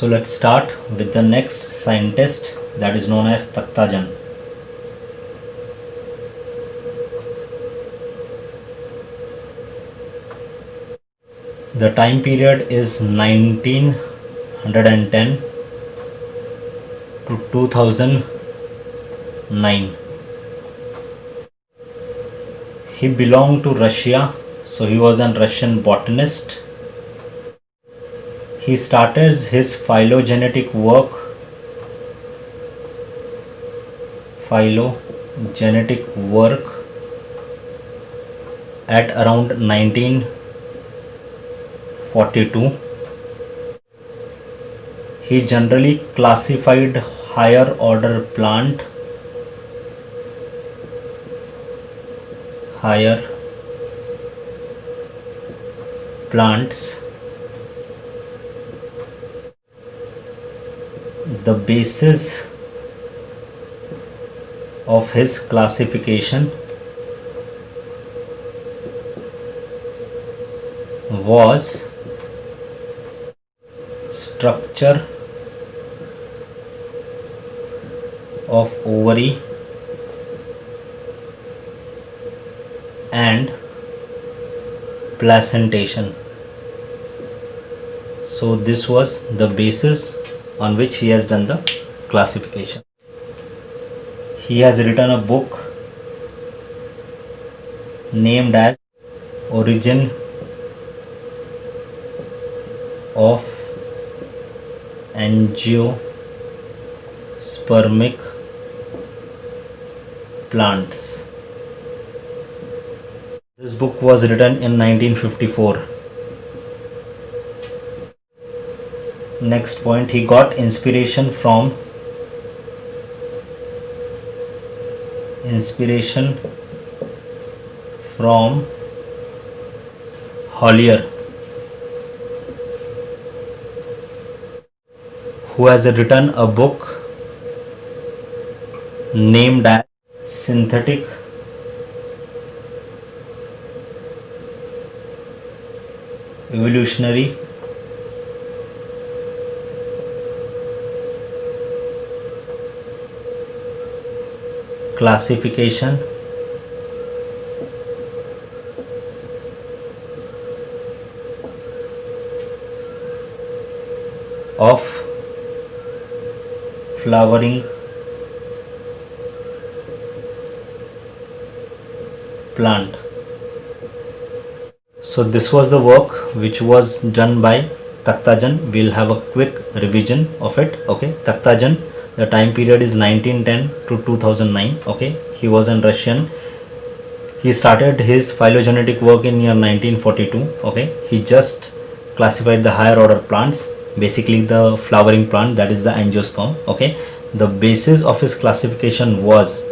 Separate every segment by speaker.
Speaker 1: So let's start with the next scientist, that is known as Takhtajan. The time period is 1910 to 2009. He belonged to Russia, so he was a Russian botanist. He started his phylogenetic work at around 1942. He generally classified higher order plants The basis of his classification was structure of ovary and placentation. So this was the basis on which he has done the classification. He has written a book named as Origin of Angiospermic Plants. This book was written in 1954. Next point, he got inspiration from Hollier, who has written a book named as Synthetic Evolutionary Classification of Flowering Plant. So this was the work which was done by Takhtajan. We'll have a quick revision of it. Okay, Takhtajan, the time period is 1910 to 2009. Okay, he was a Russian. He started his phylogenetic work in year 1942. Okay, he just classified the higher order plants, basically the flowering plant, that is the angiosperm. Okay, the basis of his classification was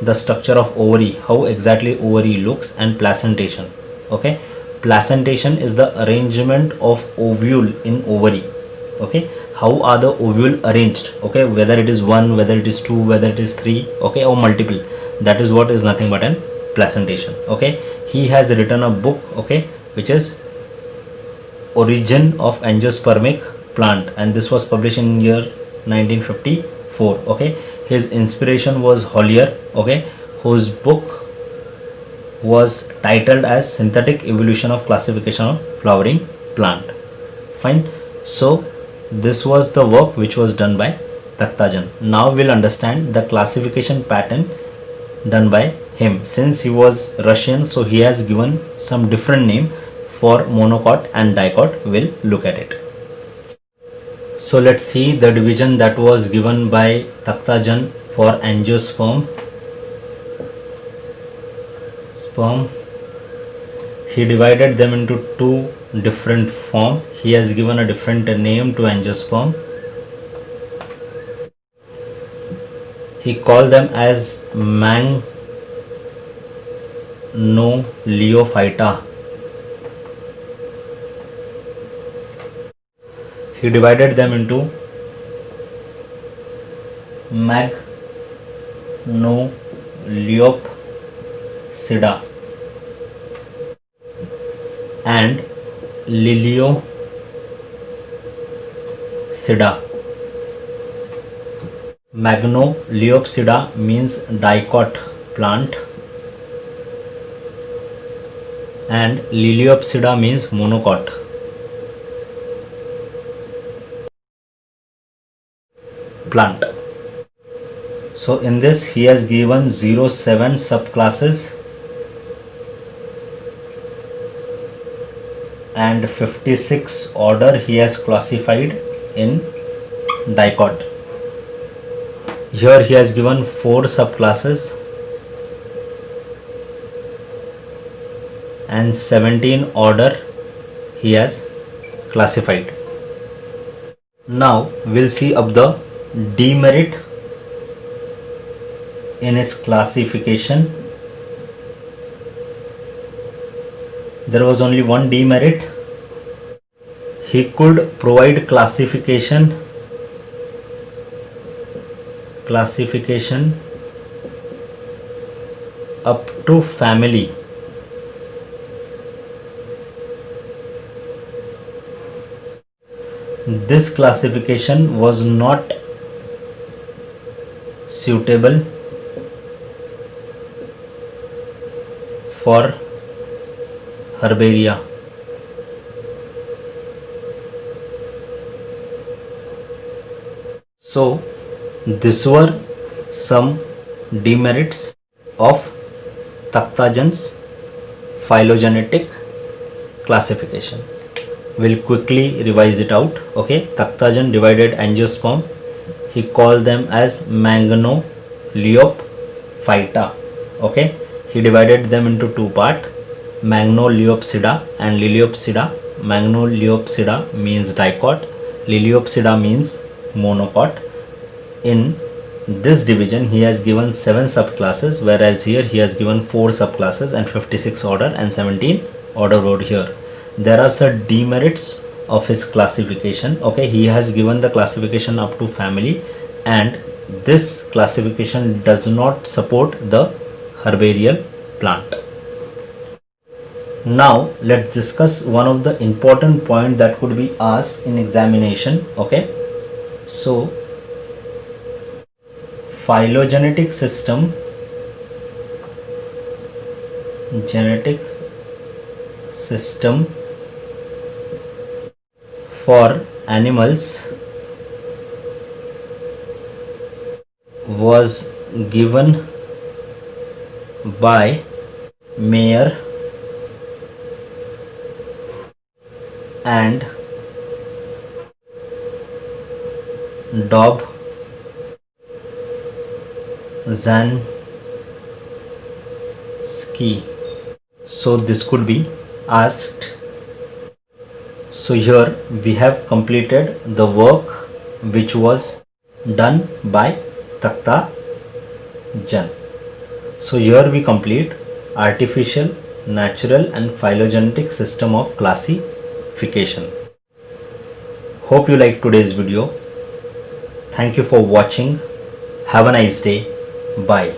Speaker 1: the structure of ovary, how exactly ovary looks, and placentation. Okay, placentation is the arrangement of ovule in ovary. Okay, how are the ovule arranged? Okay, whether it is one, whether it is two, whether it is three, okay, or multiple, that is what is nothing but an placentation. Okay, he has written a book, okay, which is Origin of Angiospermic Plant, and this was published in year 1954. Okay, his inspiration was Hollier, okay, whose book was titled as Synthetic Evolution of Classification of Flowering Plant. Fine. So this was the work which was done by Takhtajan. Now we'll understand the classification pattern done by him. Since he was Russian, so he has given some different name for monocot and dicot. We'll look at it. So let's see the division that was given by Takhtajan for angiosperm. He divided them into two different forms. He has given a different name to angiosperm. He called them as Magnoliophyta. He divided them into Magnoliopsida and Magnoleopsida. Magnoleopsida means dicot plant, and Liliopsida means monocot. Plant. So in this he has given 07 subclasses and 56 order he has classified in dicot. Here he has given 4 subclasses and 17 order he has classified. Now we'll see up the demerit in his classification. There was only one demerit. He could provide classification up to family. This classification was not suitable for herbaria. So these were some demerits of Takhtajan's phylogenetic classification. We'll quickly revise it out. Okay, Takhtajan divided angiosperm. He called them as Magnoleophyta. Okay, he divided them into 2 parts, Magnoleopsida and Liliopsida. Magnoleopsida means dicot, Liliopsida means monocot. In this division he has given 7 subclasses, whereas here he has given 4 subclasses and 56 order and 17 order over here. There are some demerits of his classification. Okay, he has given the classification up to family, and this classification does not support the herbarial plant. Now let's discuss one of the important point that could be asked in examination. Okay, so phylogenetic system, genetic system for animals was given by Mayer and Dobzhansky. So this could be asked. So here we have completed the work which was done by Takhtajan. So here we complete artificial, natural and phylogenetic system of classification. Hope you liked today's video. Thank you for watching. Have a nice day. Bye.